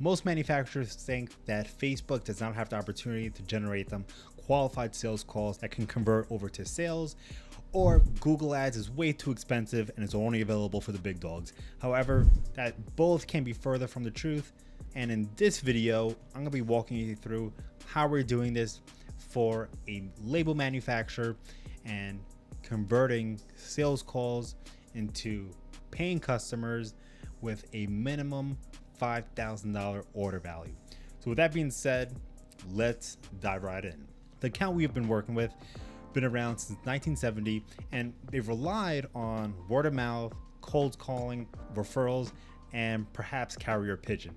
Most manufacturers think that Facebook does not have the opportunity to generate them qualified sales calls that can convert over to sales, or Google Ads is way too expensive and is only available for the big dogs. However, that both can be further from the truth. And in this video, I'm gonna be walking you through how we're doing this for a label manufacturer and converting sales calls into paying customers with a minimum $5,000 order value. So with that being said, let's dive right in. The account we've been working with been around since 1970, and they've relied on word of mouth, cold calling, referrals, and perhaps carrier pigeon.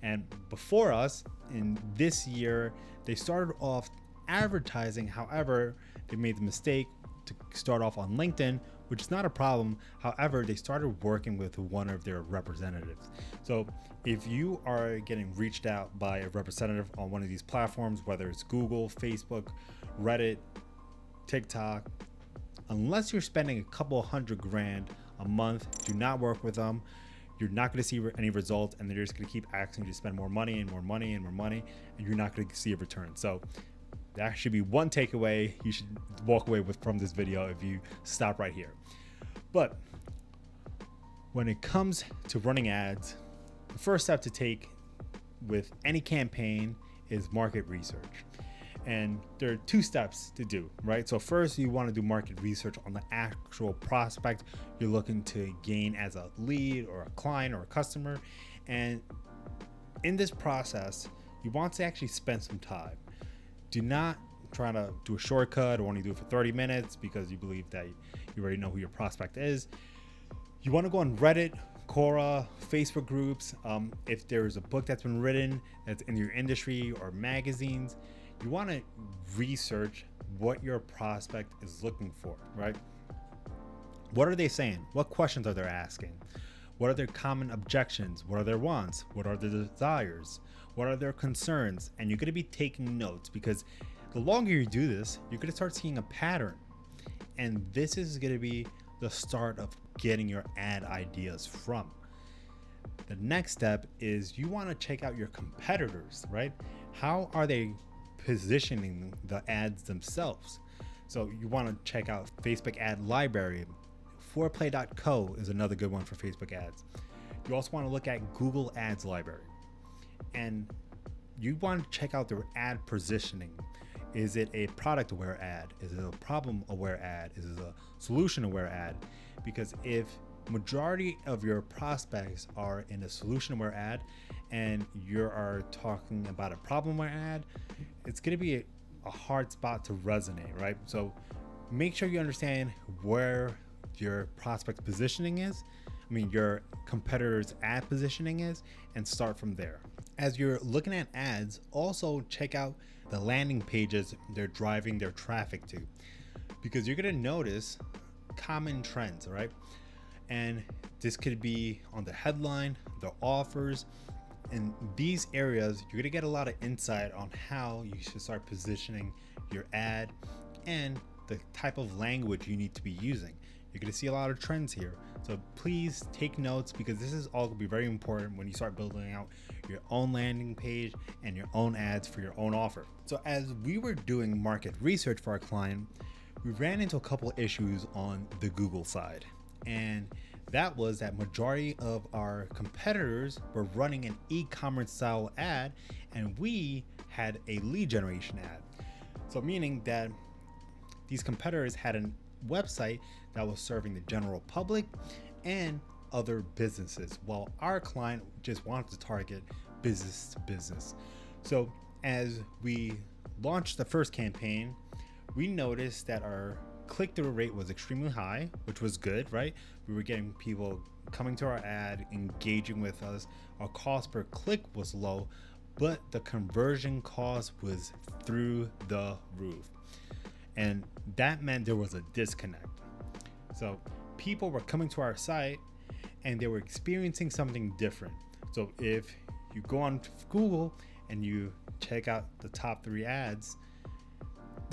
And before us, in this year, they started off advertising. However, they made the mistake to start off on LinkedIn, which is not a problem. However, they started working with one of their representatives. So if you are getting reached out by a representative on one of these platforms, whether it's Google, Facebook, Reddit, TikTok, unless you're spending a couple $100,000 a month, do not work with them. You're not going to see any results, and they're just going to keep asking you to spend more money and more money and more money, and you're not going to see a return. So that should be one takeaway you should walk away with from this video if you stop right here. But when it comes to running ads, the first step to take with any campaign is market research. And there are two steps to do, right? So first, you want to do market research on the actual prospect you're looking to gain as a lead or a client or a customer. And in this process, you want to actually spend some time. Do not try to do a shortcut or only do it for 30 minutes because you believe that you already know who your prospect is. You want to go on Reddit, Quora, Facebook groups. If there's a book that's been written that's in your industry or magazines, you want to research what your prospect is looking for, right? What are they saying? What questions are they asking? What are their common objections? What are their wants? What are their desires? What are their concerns? And you're going to be taking notes, because the longer you do this, you're going to start seeing a pattern. And this is going to be the start of getting your ad ideas from. The next step is you want to check out your competitors, right? How are they positioning the ads themselves? So you want to check out Facebook ad library. Foreplay.co is another good one for Facebook ads. You also want to look at Google ads library, and you want to check out their ad positioning. Is it a product aware ad? Is it a problem aware ad? Is it a solution aware ad? Because if majority of your prospects are in a solution aware ad and you are talking about a problem aware ad, it's going to be a hard spot to resonate, right? So make sure you understand where your prospect positioning is. Your competitor's ad positioning is, and start from there. As you're looking at ads, also check out the landing pages they're driving their traffic to, because you're going to notice common trends, right? And this could be on the headline, the offers. In these areas, you're going to get a lot of insight on how you should start positioning your ad and the type of language you need to be using. You're going to see a lot of trends here. So please take notes, because this is all going to be very important when you start building out your own landing page and your own ads for your own offer. So as we were doing market research for our client, we ran into a couple of issues on the Google side. And that was that majority of our competitors were running an e-commerce style ad, and we had a lead generation ad. So meaning that these competitors had a website that was serving the general public and other businesses, while our client just wanted to target business to business. So as we launched the first campaign, we noticed that our click-through rate was extremely high, which was good, right? We were getting people coming to our ad, engaging with us. Our cost per click was low, but the conversion cost was through the roof. And that meant there was a disconnect. So people were coming to our site and they were experiencing something different. So if you go on Google and you check out the top 3 ads,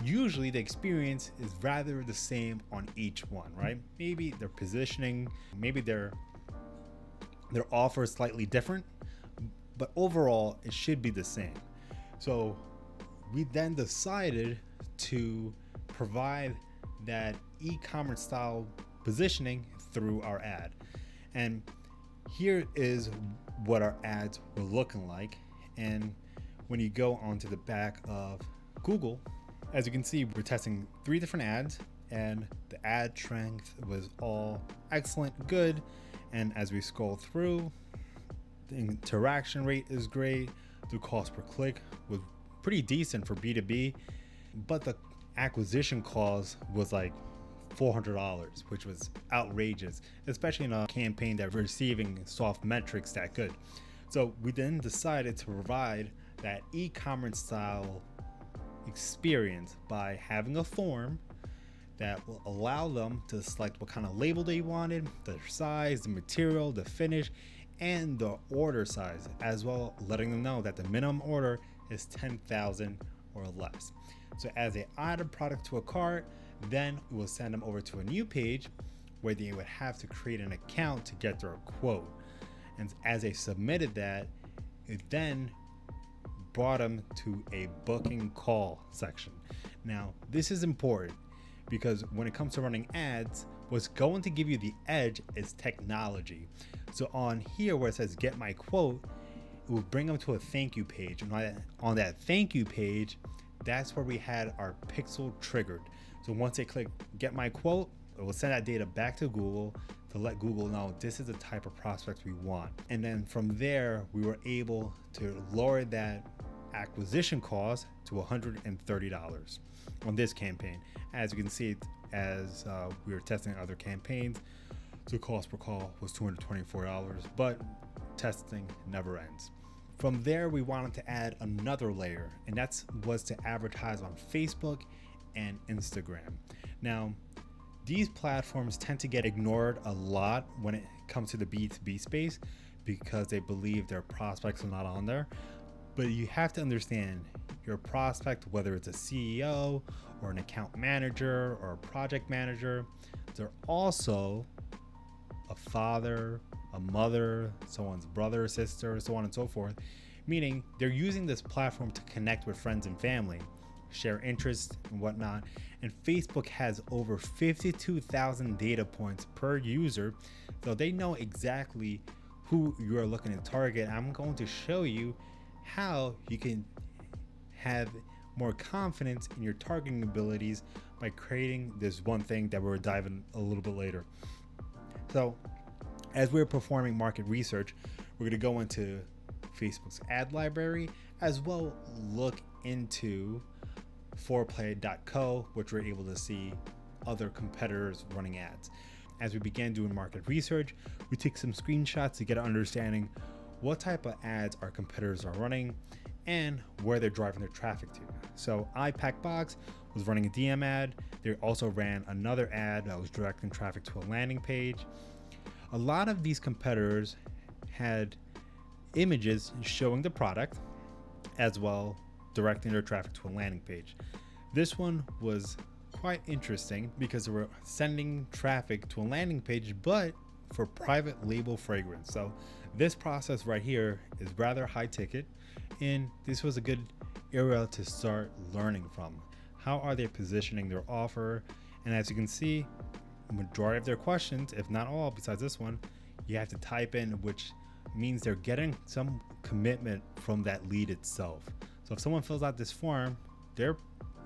usually the experience is rather the same on each one, right? Maybe their positioning, maybe their offer is slightly different, but overall it should be the same. So we then decided to provide that e-commerce style positioning through our ad. And here is what our ads were looking like. And when you go onto the back of Google, as you can see, we're testing 3 different ads, and the ad strength was all excellent, good. And as we scroll through, the interaction rate is great. The cost per click was pretty decent for B2B, but the acquisition cost was like $400, which was outrageous, especially in a campaign that we're receiving soft metrics that good. So we then decided to provide that e-commerce style experience by having a form that will allow them to select what kind of label they wanted, the size, the material, the finish, and the order size, as well letting them know that the minimum order is 10,000 or less. So as they add a product to a cart, then it will send them over to a new page where they would have to create an account to get their quote. And as they submitted that, it then brought them to a booking call section. Now, this is important because when it comes to running ads, what's going to give you the edge is technology. So on here where it says get my quote, it will bring them to a thank you page. And on that thank you page, that's where we had our pixel triggered. So once they click get my quote, it will send that data back to Google to let Google know this is the type of prospects we want. And then from there, we were able to lower that acquisition cost to $130 on this campaign. As you can see, as we were testing other campaigns, the cost per call was $224, but testing never ends. From there, we wanted to add another layer, and that was to advertise on Facebook and Instagram. Now, these platforms tend to get ignored a lot when it comes to the B2B space because they believe their prospects are not on there. But you have to understand your prospect, whether it's a CEO or an account manager or a project manager, they're also a father, a mother, someone's brother, sister, so on and so forth, meaning they're using this platform to connect with friends and family, share interests and whatnot. And Facebook has over 52,000 data points per user, so they know exactly who you are looking to target. I'm going to show you how you can have more confidence in your targeting abilities by creating this one thing that we're diving a little bit later. So as we're performing market research, we're going to go into Facebook's ad library, as well look into foreplay.co, which we're able to see other competitors running ads. As we began doing market research, we took some screenshots to get an understanding what type of ads our competitors are running and where they're driving their traffic to. So iPackbox was running a DM ad. They also ran another ad that was directing traffic to a landing page. A lot of these competitors had images showing the product as well directing their traffic to a landing page. This one was quite interesting because they were sending traffic to a landing page, but for private label fragrance. So this process right here is rather high ticket, and this was a good area to start learning from. How are they positioning their offer? And as you can see, majority of their questions, if not all, besides this one, you have to type in, which means they're getting some commitment from that lead itself. So if someone fills out this form, they're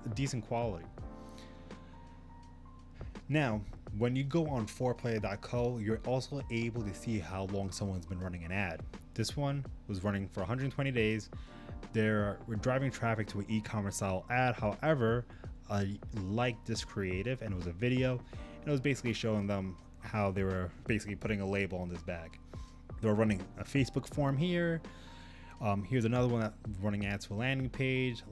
a decent quality. Now, when you go on foreplay.co, you're also able to see how long someone's been running an ad. This one was running for 120 days. We're driving traffic to an e-commerce style ad. However, I liked this creative, and it was a video, and it was basically showing them how they were basically putting a label on this bag. They were running a Facebook form here. Here's another one that running ads for landing page.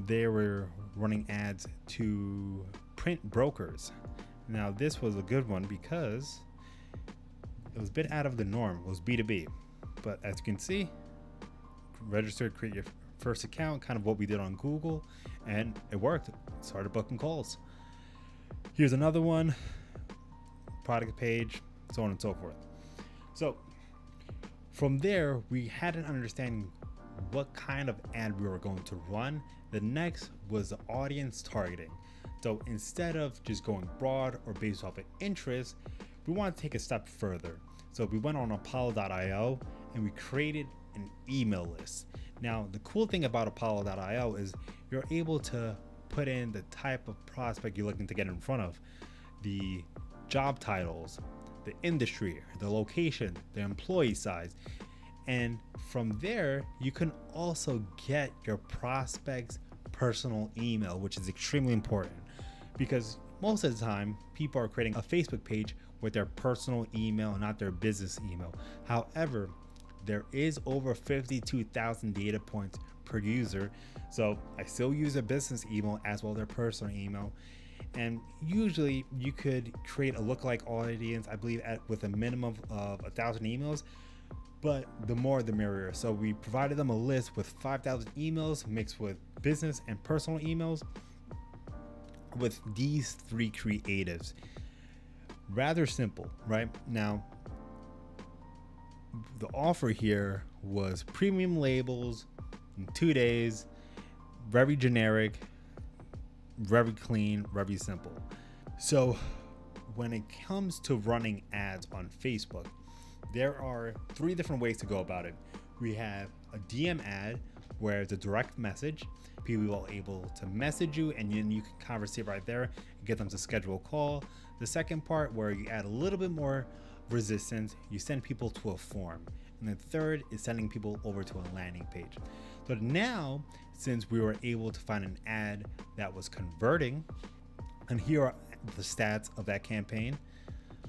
They were running ads to print brokers. Now this was a good one because it was a bit out of the norm. It was B2B, but as you can see, register, create your first account, kind of what we did on Google, and it worked. Started booking calls. Here's another one, product page, so on and so forth. So From there, we had an understanding what kind of ad we were going to run. The next was the audience targeting. So instead of just going broad or based off of interest, we want to take a step further. So we went on Apollo.io and we created an email list. Now, the cool thing about Apollo.io is you're able to put in the type of prospect you're looking to get in front of, the job titles, the industry, the location, the employee size. And from there, you can also get your prospect's personal email, which is extremely important because most of the time people are creating a Facebook page with their personal email, not their business email. However, there is over 52,000 data points per user. So I still use a business email as well as their personal email. And usually you could create a lookalike audience, I believe, with a minimum of 1,000 emails, but the more the merrier. So we provided them a list with 5,000 emails mixed with business and personal emails with these three creatives. Rather simple, right? Now, the offer here was premium labels in 2 days, very generic, very clean, very simple. So when it comes to running ads on Facebook, there are 3 different ways to go about it. We have a DM ad where it's a direct message. People are able to message you and then you can conversate right there and get them to schedule a call. The second part where you add a little bit more resistance, you send people to a form. And the third is sending people over to a landing page. So now, since we were able to find an ad that was converting, and here are the stats of that campaign.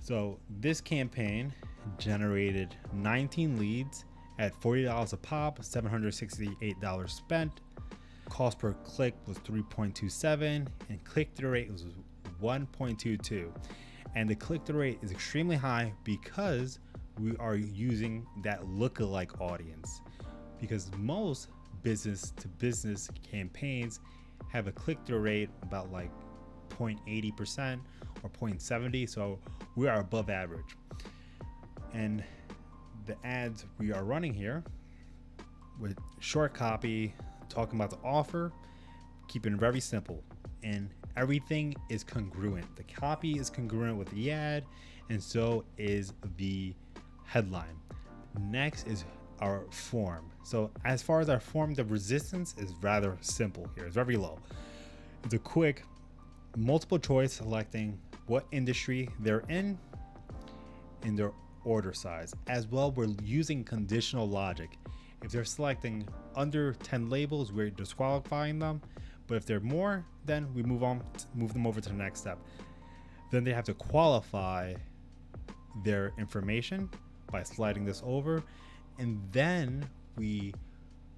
So this campaign generated 19 leads at $40 a pop, $768 spent. Cost per click was 3.27 and click-through rate was 1.22. And the click-through rate is extremely high because we are using that lookalike audience, because most business to business campaigns have a click-through rate about like 0.80% or 0.70. So we are above average. And the ads we are running here with short copy, talking about the offer, keeping it very simple, and everything is congruent. The copy is congruent with the ad, and so is the headline. Next is our form. So as far as our form, the resistance is rather simple here. It's very low. It's a quick multiple choice selecting what industry they're in and their order size. As well, we're using conditional logic. If they're selecting under 10 labels, we're disqualifying them. But if they're more, then we move them over to the next step. Then they have to qualify their information by sliding this over, and then we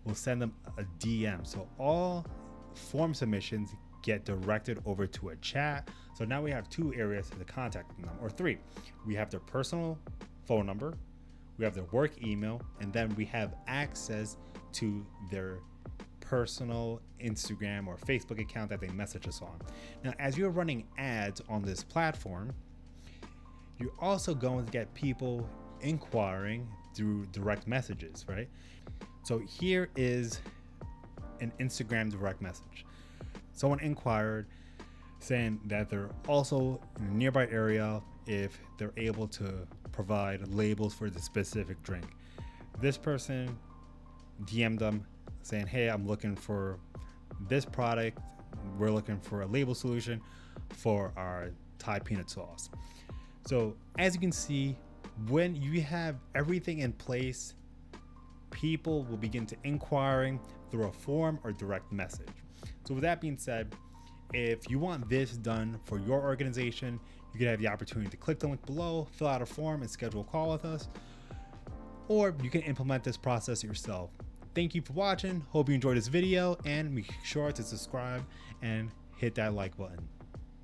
will send them a DM. So all form submissions get directed over to a chat. So now we have 2 areas to contact them, or 3. We have their personal phone number, we have their work email, and then we have access to their personal Instagram or Facebook account that they message us on. Now, as you're running ads on this platform, you're also going to get people inquiring through direct messages, right? So here is an Instagram direct message. Someone inquired saying that they're also in a nearby area if they're able to provide labels for the specific drink. This person DM'd them saying, hey, I'm looking for this product. We're looking for a label solution for our Thai peanut sauce. So as you can see, when you have everything in place, people will begin to inquiring through a form or direct message. So with that being said, if you want this done for your organization, you can have the opportunity to click the link below, fill out a form, and schedule a call with us. Or you can implement this process yourself. Thank you for watching. Hope you enjoyed this video, and make sure to subscribe and hit that like button.